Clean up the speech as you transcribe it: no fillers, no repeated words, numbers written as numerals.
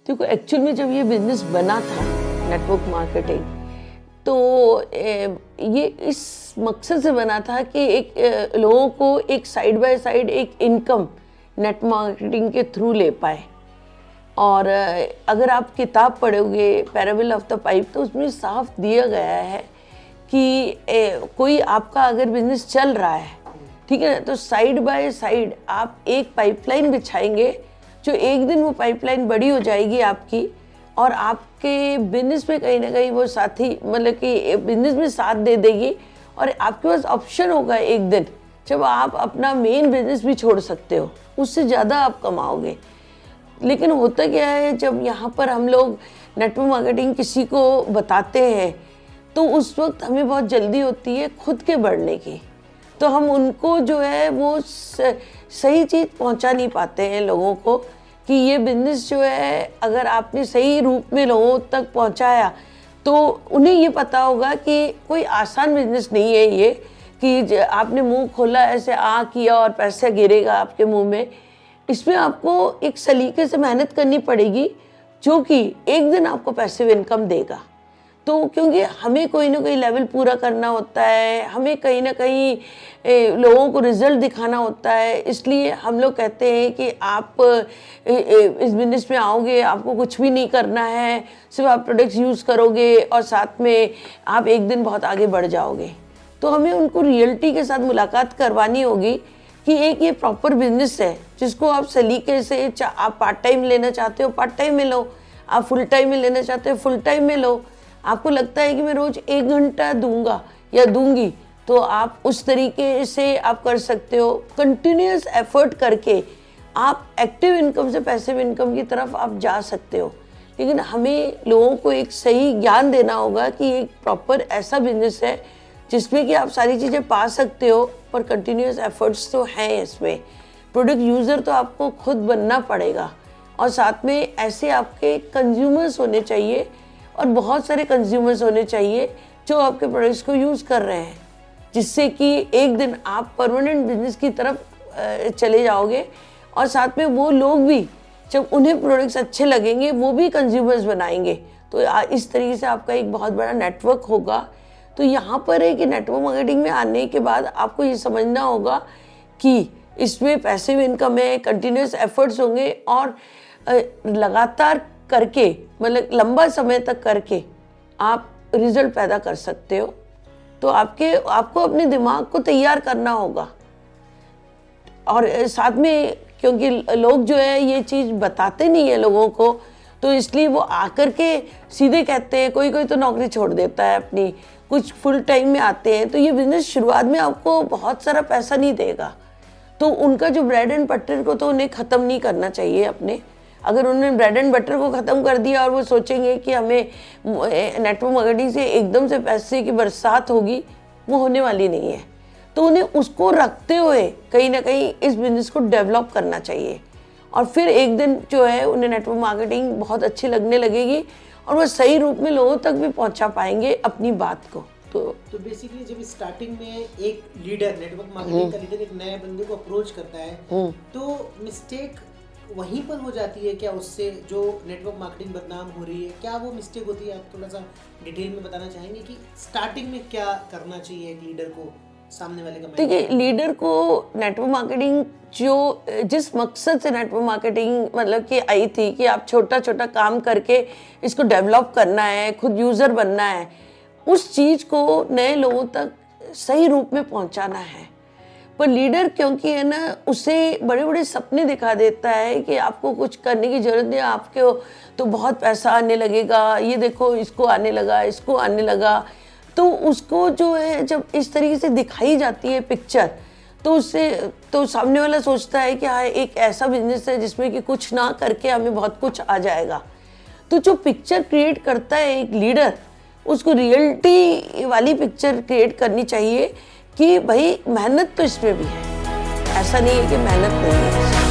देखो एक्चुअल में जब ये बिजनेस बना था नेटवर्क मार्केटिंग, तो ये इस मकसद से बना था कि एक लोगों को एक साइड बाय साइड एक इनकम नेट मार्केटिंग के थ्रू ले पाए। और अगर आप किताब पढ़ोगे पैराबल ऑफ द पाइप, तो उसमें साफ दिया गया है कि कोई आपका अगर बिजनेस चल रहा है, ठीक है ना, तो साइड बाय साइड आप एक पाइपलाइन बिछाएंगे, जो एक दिन वो पाइपलाइन बड़ी हो जाएगी आपकी, और आपके बिजनेस में कहीं ना कहीं वो साथी मतलब कि बिजनेस में साथ दे देगी। और आपके पास ऑप्शन होगा एक दिन जब आप अपना मेन बिजनेस भी छोड़ सकते हो, उससे ज़्यादा आप कमाओगे। लेकिन होता क्या है, जब यहाँ पर हम लोग नेटवर्क मार्केटिंग किसी को बताते हैं, तो उस वक्त हमें बहुत जल्दी होती है खुद के बढ़ने की, तो हम उनको जो है वो सही चीज़ पहुंचा नहीं पाते हैं लोगों को कि ये बिज़नेस जो है अगर आपने सही रूप में लोगों तक पहुंचाया तो उन्हें ये पता होगा कि कोई आसान बिज़नेस नहीं है ये, कि आपने मुंह खोला ऐसे किया और पैसा गिरेगा आपके मुंह में। इसमें आपको एक सलीके से मेहनत करनी पड़ेगी, जो कि एक दिन आपको पैसिव इनकम देगा। तो क्योंकि हमें कोई ना कोई लेवल पूरा करना होता है, हमें कहीं ना कहीं लोगों को रिजल्ट दिखाना होता है, इसलिए हम लोग कहते हैं कि आप इस बिजनेस में आओगे, आपको कुछ भी नहीं करना है, सिर्फ आप प्रोडक्ट्स यूज़ करोगे और साथ में आप एक दिन बहुत आगे बढ़ जाओगे। तो हमें उनको रियलिटी के साथ मुलाकात करवानी होगी कि एक ये प्रॉपर बिजनेस है जिसको आप सलीके से, आप पार्ट टाइम लेना चाहते हो पार्ट टाइम में लो, आप फुल टाइम में लेना चाहते हो फुल टाइम में लो। आपको लगता है कि मैं रोज़ 1 घंटा दूंगा या दूंगी, तो आप उस तरीके से आप कर सकते हो। कंटिन्यूस एफर्ट करके आप एक्टिव इनकम से पैसिव इनकम की तरफ आप जा सकते हो। लेकिन हमें लोगों को एक सही ज्ञान देना होगा कि एक प्रॉपर ऐसा बिजनेस है जिसमें कि आप सारी चीज़ें पा सकते हो, पर कंटिन्यूस एफर्ट्स तो हैं इसमें। प्रोडक्ट यूज़र तो आपको खुद बनना पड़ेगा, और साथ में ऐसे आपके कंज्यूमर्स होने चाहिए, और बहुत सारे कंज्यूमर्स होने चाहिए जो आपके प्रोडक्ट्स को यूज़ कर रहे हैं, जिससे कि एक दिन आप परमानेंट बिजनेस की तरफ चले जाओगे। और साथ में वो लोग भी जब उन्हें प्रोडक्ट्स अच्छे लगेंगे वो भी कंज्यूमर्स बनाएंगे, तो इस तरीके से आपका एक बहुत बड़ा नेटवर्क होगा। तो यहाँ पर है कि नेटवर्क मार्केटिंग में आने के बाद आपको ये समझना होगा कि इसमें पैसिव इनकम है, कंटिन्यूस एफर्ट्स होंगे, और लगातार करके मतलब लंबा समय तक करके आप रिजल्ट पैदा कर सकते हो। तो आपको अपने दिमाग को तैयार करना होगा। और साथ में क्योंकि लोग जो है ये चीज़ बताते नहीं है लोगों को, तो इसलिए वो आकर के सीधे कहते हैं, कोई कोई तो नौकरी छोड़ देता है अपनी, कुछ फुल टाइम में आते हैं। तो ये बिज़नेस शुरुआत में आपको बहुत सारा पैसा नहीं देगा, तो उनका जो ब्रेड एंड बटर को तो उन्हें ख़त्म नहीं करना चाहिए अपने। अगर उन्होंने ब्रेड एंड बटर को ख़त्म कर दिया और वो सोचेंगे कि हमें नेटवर्क मार्केटिंग से एकदम से पैसे की बरसात होगी, वो होने वाली नहीं है। तो उन्हें उसको रखते हुए कहीं ना कहीं इस बिज़नेस को डेवलप करना चाहिए, और फिर एक दिन जो है उन्हें नेटवर्क मार्केटिंग बहुत अच्छी लगने लगेगी, और वो सही रूप में लोगों तक भी पहुंचा पाएंगे अपनी बात को। तो बेसिकली जब स्टार्टिंग में एक लीडर, नेटवर्क मार्केटिंग का लीडर एक नए बंदे को अप्रोच करता है, तो मिस्टेक वहीं पर हो जाती है क्या? उससे जो नेटवर्क मार्केटिंग बदनाम हो रही है, क्या वो मिस्टेक होती है? आप थोड़ा सा डिटेल में बताना चाहेंगे कि स्टार्टिंग में क्या करना चाहिए एक लीडर को सामने वाले का? देखिए, लीडर को नेटवर्क मार्केटिंग जो जिस मकसद से नेटवर्क मार्केटिंग मतलब कि आई थी कि आप छोटा छोटा काम करके इसको डेवलप करना है, खुद यूज़र बनना है, उस चीज़ को नए लोगों तक सही रूप में पहुंचाना है। पर लीडर क्योंकि है ना, उसे बड़े बड़े सपने दिखा देता है कि आपको कुछ करने की ज़रूरत नहीं, आपको तो बहुत पैसा आने लगेगा, ये देखो इसको आने लगा, इसको आने लगा। तो उसको जो है जब इस तरीके से दिखाई जाती है पिक्चर, तो उससे तो सामने वाला सोचता है कि हाँ एक ऐसा बिजनेस है जिसमें कि कुछ ना करके हमें बहुत कुछ आ जाएगा। तो जो पिक्चर क्रिएट करता है एक लीडर, उसको रियलिटी वाली पिक्चर क्रिएट करनी चाहिए कि भाई मेहनत तो इसमें भी है, ऐसा नहीं है कि मेहनत नहीं है।